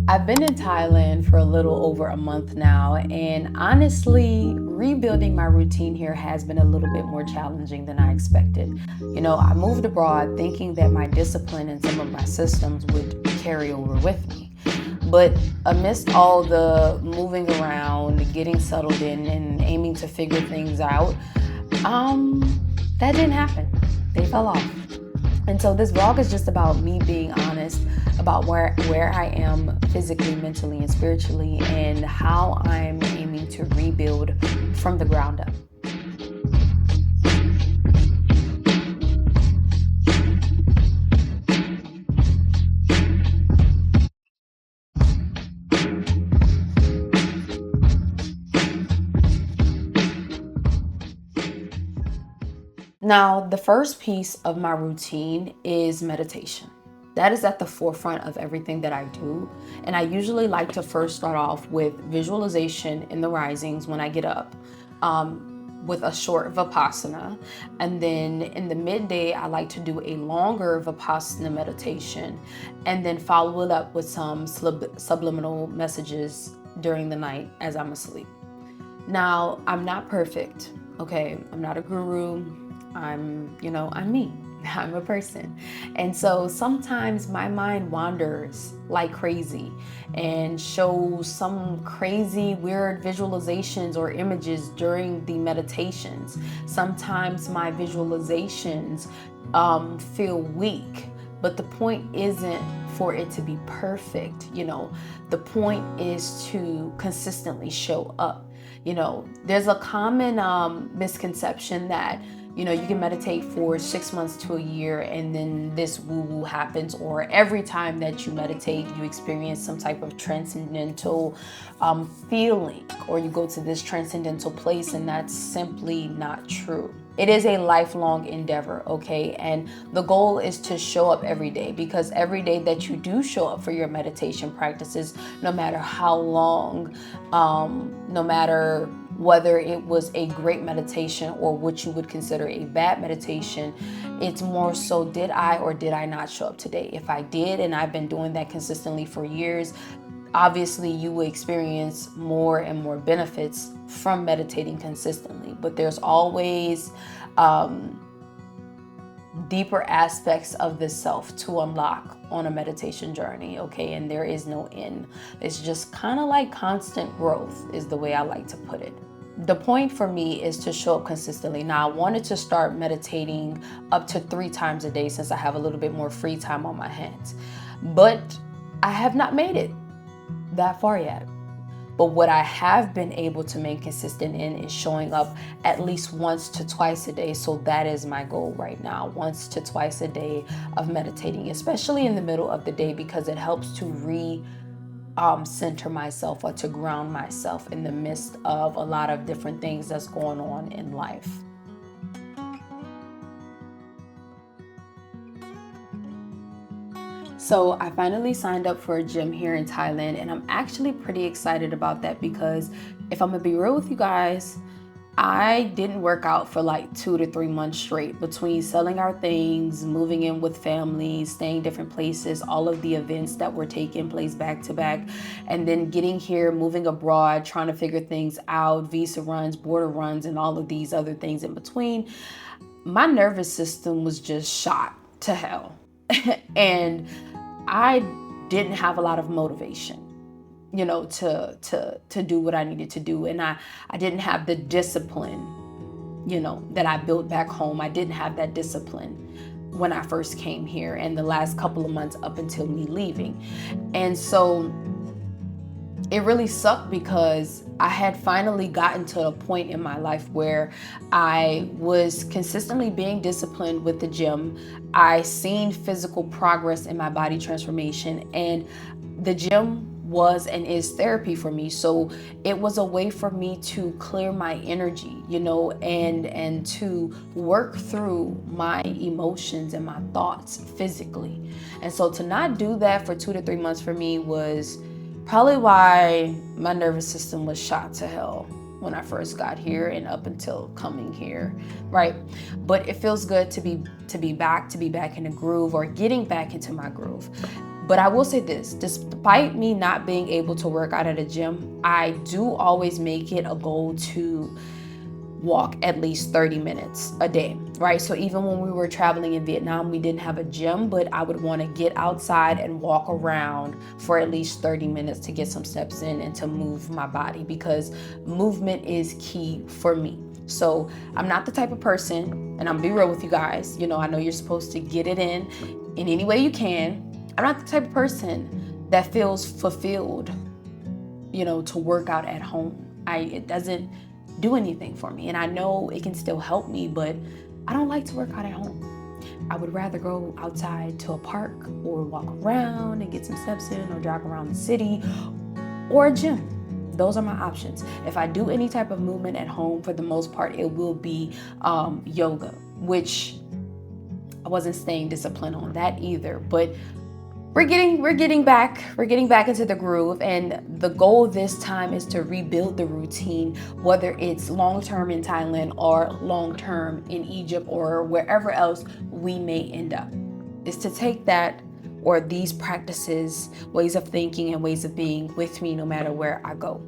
I've been in Thailand for a little over a month now, and honestly, rebuilding my routine here has been a little bit more challenging than I expected. I moved abroad thinking that my discipline and some of my systems would carry over with me. But amidst all the moving around, getting settled in, and aiming to figure things out, um, that didn't happen. They fell off. And so this vlog is just about me being honest about where I am physically, mentally, and spiritually, and how I'm aiming to rebuild from the ground up. Now, the first piece of my routine is meditation. That is at the forefront of everything that I do. And I usually like to first start off with visualization in the risings when I get up, with a short Vipassana. And then in the midday, I like to do a longer Vipassana meditation and then follow it up with some subliminal messages during the night as I'm asleep. Now, I'm not perfect, okay? I'm not a guru. I'm me. I'm a person. And so sometimes my mind wanders like crazy and shows some crazy, weird visualizations or images during the meditations. Sometimes my visualizations feel weak, but the point isn't for it to be perfect. The point is to consistently show up. There's a common misconception that you can meditate for 6 months to a year and then this woo-woo happens, or every time that you meditate, you experience some type of transcendental feeling, or you go to this transcendental place, and that's simply not true. It is a lifelong endeavor, okay? And the goal is to show up every day, because every day that you do show up for your meditation practices, no matter how long, no matter whether it was a great meditation or what you would consider a bad meditation, it's more so, did I or did I not show up today? If I did, and I've been doing that consistently for years, obviously you will experience more and more benefits from meditating consistently. But there's always deeper aspects of the self to unlock on a meditation journey, okay? And there is no end. It's just kind of like constant growth is the way I like to put it. The point for me is to show up consistently. Now, I wanted to start meditating up to 3 times a day since I have a little bit more free time on my hands, but I have not made it that far yet. But what I have been able to make consistent in is showing up at least once to twice a day. So that is my goal right now, once to twice a day of meditating, especially in the middle of the day, because it helps to center myself, or to ground myself in the midst of a lot of different things that's going on in life. So I finally signed up for a gym here in Thailand, and I'm actually pretty excited about that, because if I'm gonna be real with you guys, I didn't work out for like 2 to 3 months straight, between selling our things, moving in with family, staying different places, all of the events that were taking place back to back, and then getting here, moving abroad, trying to figure things out, visa runs, border runs, and all of these other things in between. My nervous system was just shot to hell. And I didn't have a lot of motivation, to do what I needed to do. And I didn't have the discipline, that I built back home. I didn't have that discipline when I first came here, and the last couple of months up until me leaving. And so it really sucked, because I had finally gotten to a point in my life where I was consistently being disciplined with the gym. I seen physical progress in my body transformation, and the gym was and is therapy for me. So it was a way for me to clear my energy, and to work through my emotions and my thoughts physically. And so to not do that for 2 to 3 months for me was probably why my nervous system was shot to hell when I first got here and up until coming here, right? But it feels good to be back in the groove, or getting back into my groove. But I will say this, despite me not being able to work out at a gym, I do always make it a goal to walk at least 30 minutes a day, right? So even when we were traveling in Vietnam, we didn't have a gym, but I would want to get outside and walk around for at least 30 minutes to get some steps in and to move my body, because movement is key for me. So I'm not the type of person, and I'm be real with you guys, I know you're supposed to get it in any way you can. I'm not the type of person that feels fulfilled, to work out at home. It doesn't do anything for me. And I know it can still help me, but I don't like to work out at home. I would rather go outside to a park or walk around and get some steps in, or jog around the city, or a gym. Those are my options. If I do any type of movement at home, for the most part, it will be yoga, which I wasn't staying disciplined on that either. But we're getting back into the groove, and the goal this time is to rebuild the routine, whether it's long-term in Thailand or long-term in Egypt or wherever else we may end up, is to take that, or these practices, ways of thinking and ways of being, with me no matter where I go.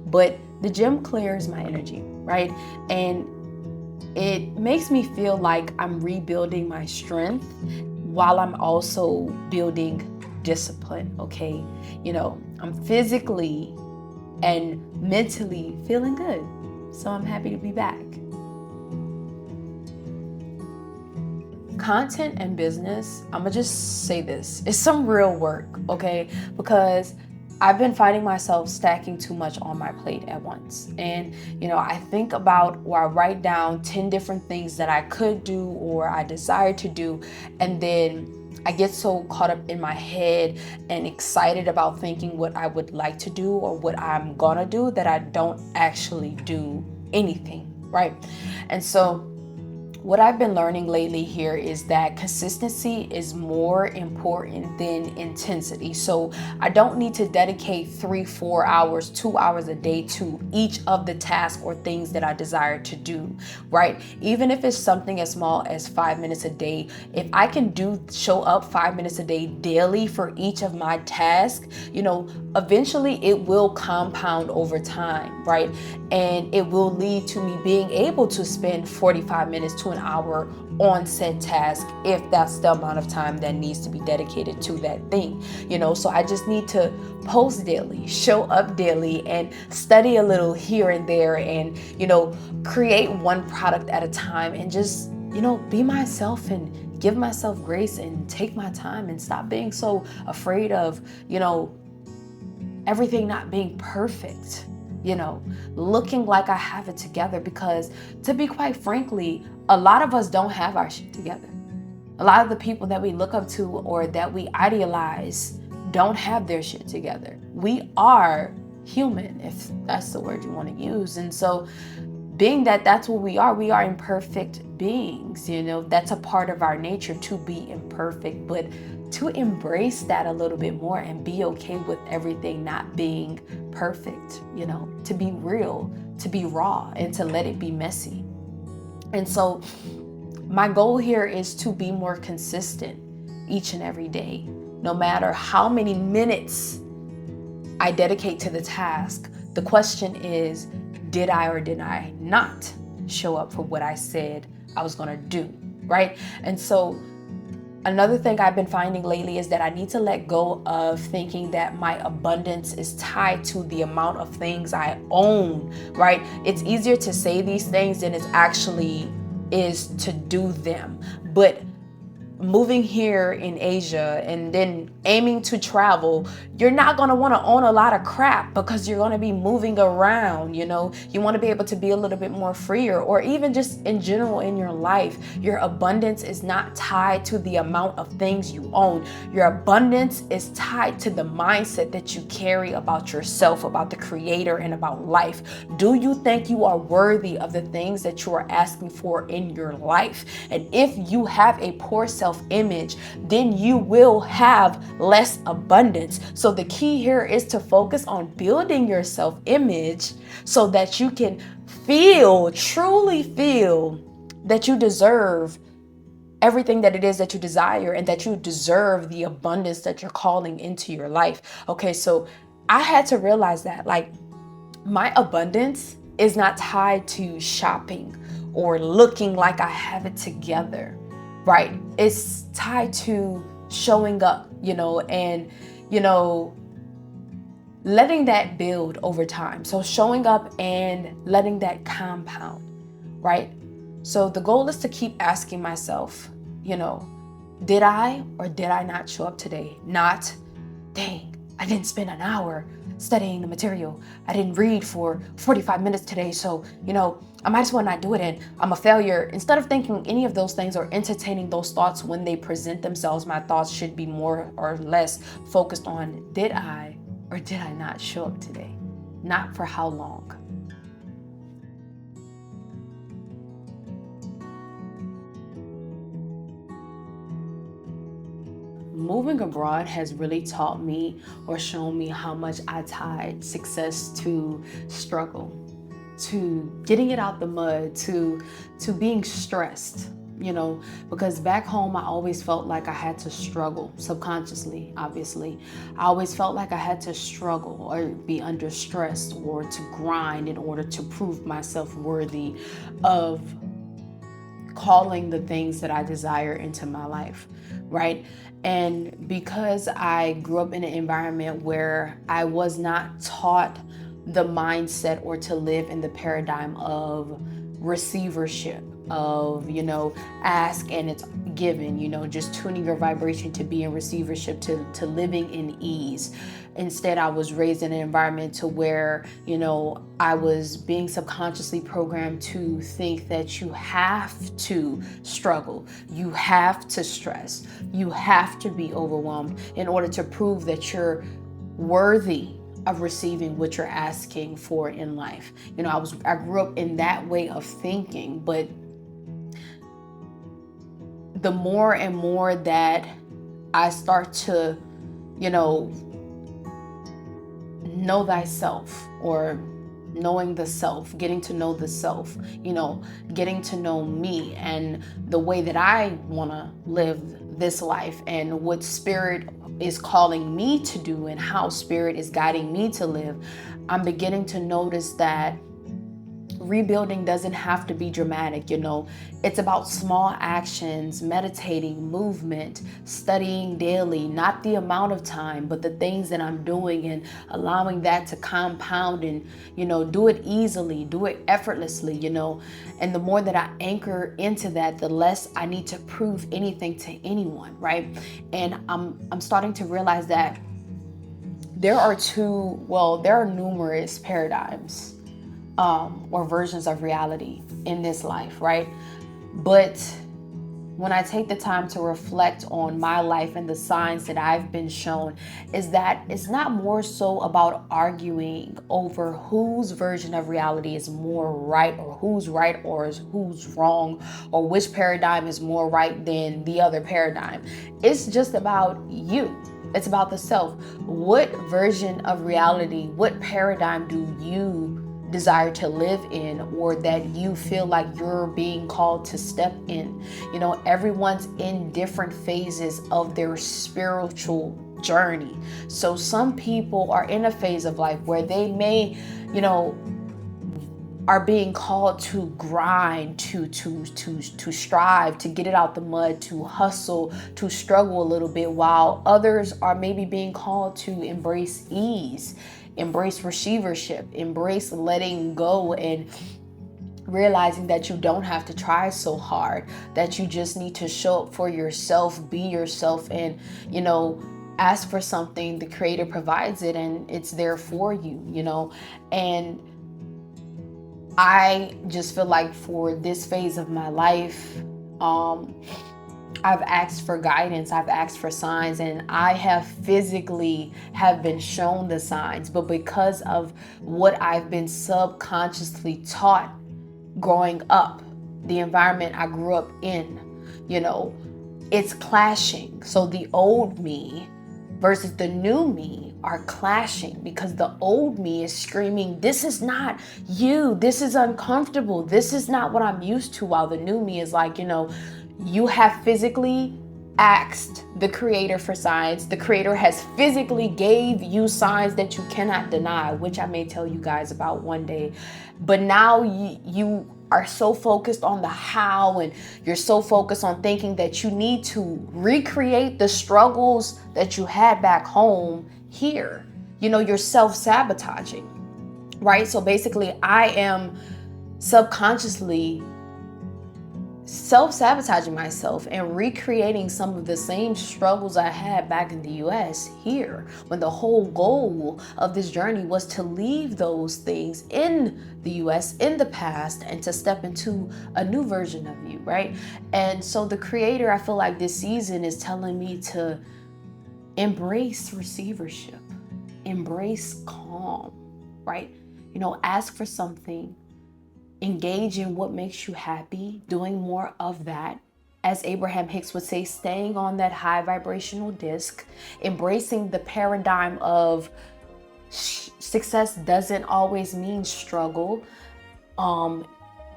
But the gym clears my energy, right? And it makes me feel like I'm rebuilding my strength while I'm also building discipline, okay? I'm physically and mentally feeling good. So I'm happy to be back. Content and business, I'm gonna just say this, it's some real work, okay? Because I've been finding myself stacking too much on my plate at once. And, I think about, or I write down 10 different things that I could do or I desire to do. And then I get so caught up in my head and excited about thinking what I would like to do or what I'm gonna do, that I don't actually do anything, right? And so what I've been learning lately here is that consistency is more important than intensity. So I don't need to dedicate 3, 4 hours, 2 hours a day to each of the tasks or things that I desire to do, right? Even if it's something as small as 5 minutes a day, if I can show up 5 minutes a day daily for each of my tasks, eventually it will compound over time, right? And it will lead to me being able to spend 45 minutes to an hour on said task, if that's the amount of time that needs to be dedicated to that thing. So I just need to post daily, show up daily, and study a little here and there, and create one product at a time, and just be myself and give myself grace and take my time and stop being so afraid of everything not being perfect, looking like I have it together. Because to be quite frankly, a lot of us don't have our shit together. A lot of the people that we look up to or that we idealize don't have their shit together. We are human, if that's the word you want to use. And so being that that's what we are imperfect beings, that's a part of our nature, to be imperfect, but to embrace that a little bit more and be okay with everything not being perfect, to be real, to be raw, and to let it be messy. And so my goal here is to be more consistent each and every day, no matter how many minutes I dedicate to the task. The question is, did I or did I not show up for what I said I was gonna do, right? And so another thing I've been finding lately is that I need to let go of thinking that my abundance is tied to the amount of things I own, right? It's easier to say these things than it actually is to do them. But moving here in Asia and then aiming to travel, you're not going to want to own a lot of crap, because you're going to be moving around. You want to be able to be a little bit more freer, or even just in general in your life. Your abundance is not tied to the amount of things you own. Your abundance is tied to the mindset that you carry about yourself, about the creator, and about life. Do you think you are worthy of the things that you are asking for in your life? And if you have a poor self-image, then you will have less abundance. So the key here is to focus on building your self-image so that you can truly feel that you deserve everything that it is that you desire and that you deserve the abundance that you're calling into your life. Okay, so I had to realize that, like, my abundance is not tied to shopping or looking like I have it together, right? It's tied to showing up, and, letting that build over time. So showing up and letting that compound, right? So the goal is to keep asking myself, did I or did I not show up today? Not, dang, I didn't spend an hour studying the material. I didn't read for 45 minutes today. So, I might as well not do it and I'm a failure. Instead of thinking any of those things or entertaining those thoughts when they present themselves, my thoughts should be more or less focused on, did I or did I not show up today? Not for how long. Moving abroad has really taught me or shown me how much I tied success to struggle, to getting it out the mud, to being stressed, because back home I always felt like I had to struggle subconsciously, obviously. I always felt like I had to struggle or be under stress or to grind in order to prove myself worthy of calling the things that I desire into my life, right? And because I grew up in an environment where I was not taught the mindset or to live in the paradigm of receivership, of, ask and it's given, just tuning your vibration to be in receivership, to living in ease. Instead, I was raised in an environment to where, I was being subconsciously programmed to think that you have to struggle, you have to stress, you have to be overwhelmed in order to prove that you're worthy of receiving what you're asking for in life. I grew up in that way of thinking, but the more and more that I start to, know thyself, or knowing the self, getting to know the self, getting to know me and the way that I want to live this life and what spirit is calling me to do and how spirit is guiding me to live, I'm beginning to notice that rebuilding doesn't have to be dramatic. It's about small actions, meditating, movement, studying daily, not the amount of time, but the things that I'm doing, and allowing that to compound and, do it easily, do it effortlessly, and the more that I anchor into that, the less I need to prove anything to anyone, right? And I'm starting to realize that there are numerous paradigms or versions of reality in this life, right? But when I take the time to reflect on my life and the signs that I've been shown, is that it's not more so about arguing over whose version of reality is more right, or who's right or who's wrong, or which paradigm is more right than the other paradigm. It's just about you. It's about the self. What version of reality, what paradigm do you desire to live in, or that you feel like you're being called to step in? Everyone's in different phases of their spiritual journey. So some people are in a phase of life where they may, are being called to grind, to strive, to get it out the mud, to hustle, to struggle a little bit, while others are maybe being called to embrace ease, embrace receivership, embrace letting go, and realizing that you don't have to try so hard, that you just need to show up for yourself, be yourself, and, ask for something. The Creator provides it and it's there for you, and I just feel like for this phase of my life, I've asked for guidance, I've asked for signs, and I have physically been shown the signs. But because of what I've been subconsciously taught growing up, the environment I grew up in, it's clashing. So the old me versus the new me are clashing, because the old me is screaming, this is not you, this is uncomfortable, this is not what I'm used to, while the new me is like, You have physically asked the creator for signs. The creator has physically gave you signs that you cannot deny, which I may tell you guys about one day. But now you are so focused on the how, and you're so focused on thinking that you need to recreate the struggles that you had back home here. You know, you're self-sabotaging, right? So basically, I am subconsciously self-sabotaging myself and recreating some of the same struggles I had back in the US here, when the whole goal of this journey was to leave those things in the US in the past and to step into a new version of you, right? And so the creator, I feel like this season is telling me to embrace receivership, embrace calm, right? You know, ask for something, engage in what makes you happy, doing more of that. As Abraham Hicks would say, staying on that high vibrational disc, embracing the paradigm of success doesn't always mean struggle.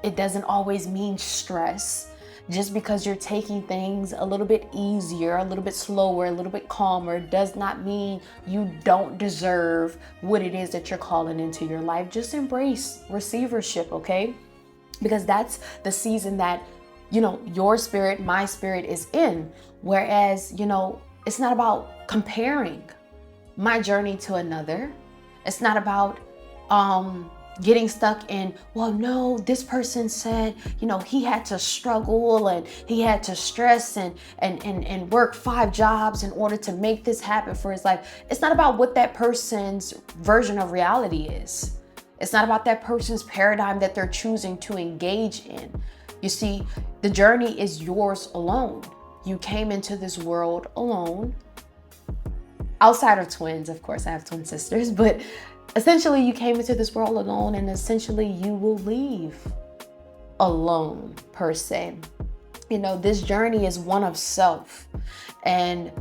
It doesn't always mean stress. Just because you're taking things a little bit easier, a little bit slower, a little bit calmer, does not mean you don't deserve what it is that you're calling into your life. Just embrace receivership, okay? Because that's the season that, you know, your spirit, my spirit is in. Whereas, you know, it's not about comparing my journey to another. It's not about getting stuck in, well, no, this person said, you know, he had to struggle and he had to stress and work 5 jobs in order to make this happen for his life. It's not about what that person's version of reality is. It's not about that person's paradigm that they're choosing to engage in. You see, the journey is yours alone. You came into this world alone. Outside of twins, of course, I have twin sisters, but essentially you came into this world alone, and essentially you will leave alone, per se. You know, this journey is one of self, and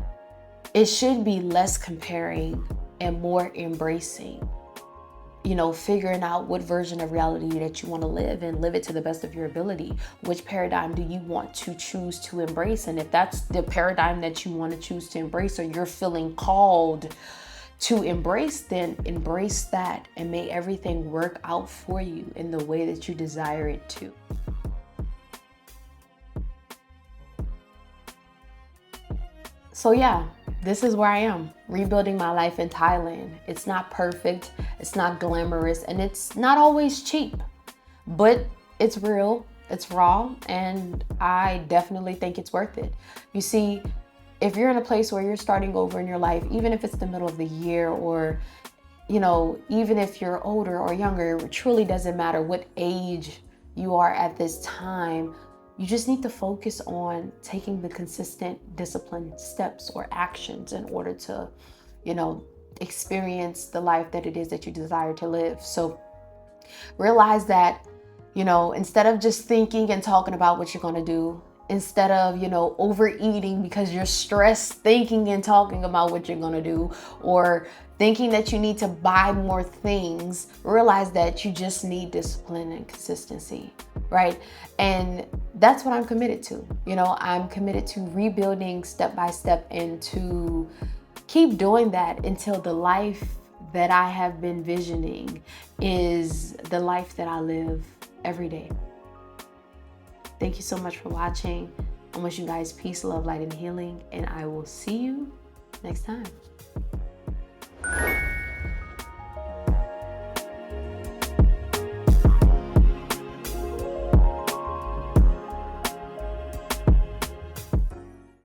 it should be less comparing and more embracing. You know, figuring out what version of reality that you want to live and live it to the best of your ability. Which paradigm do you want to choose to embrace? And if that's the paradigm that you want to choose to embrace, or you're feeling called to embrace, then embrace that, and may everything work out for you in the way that you desire it to. So yeah, this is where I am, rebuilding my life in Thailand. It's not perfect, it's not glamorous, and it's not always cheap, but it's real, it's raw, and I definitely think it's worth it. You see, if you're in a place where you're starting over in your life, even if it's the middle of the year, or, you know, even if you're older or younger, it truly doesn't matter what age you are at this time. You just need to focus on taking the consistent, disciplined steps or actions in order to, you know, experience the life that it is that you desire to live. So realize that, you know, instead of just thinking and talking about what you're going to do, instead of, you know, overeating because you're stressed thinking and talking about what you're going to do, or thinking that you need to buy more things, realize that you just need discipline and consistency, right? And that's what I'm committed to. You know, I'm committed to rebuilding step by step, and to keep doing that until the life that I have been visioning is the life that I live every day. Thank you so much for watching. I wish you guys peace, love, light, and healing, and I will see you next time.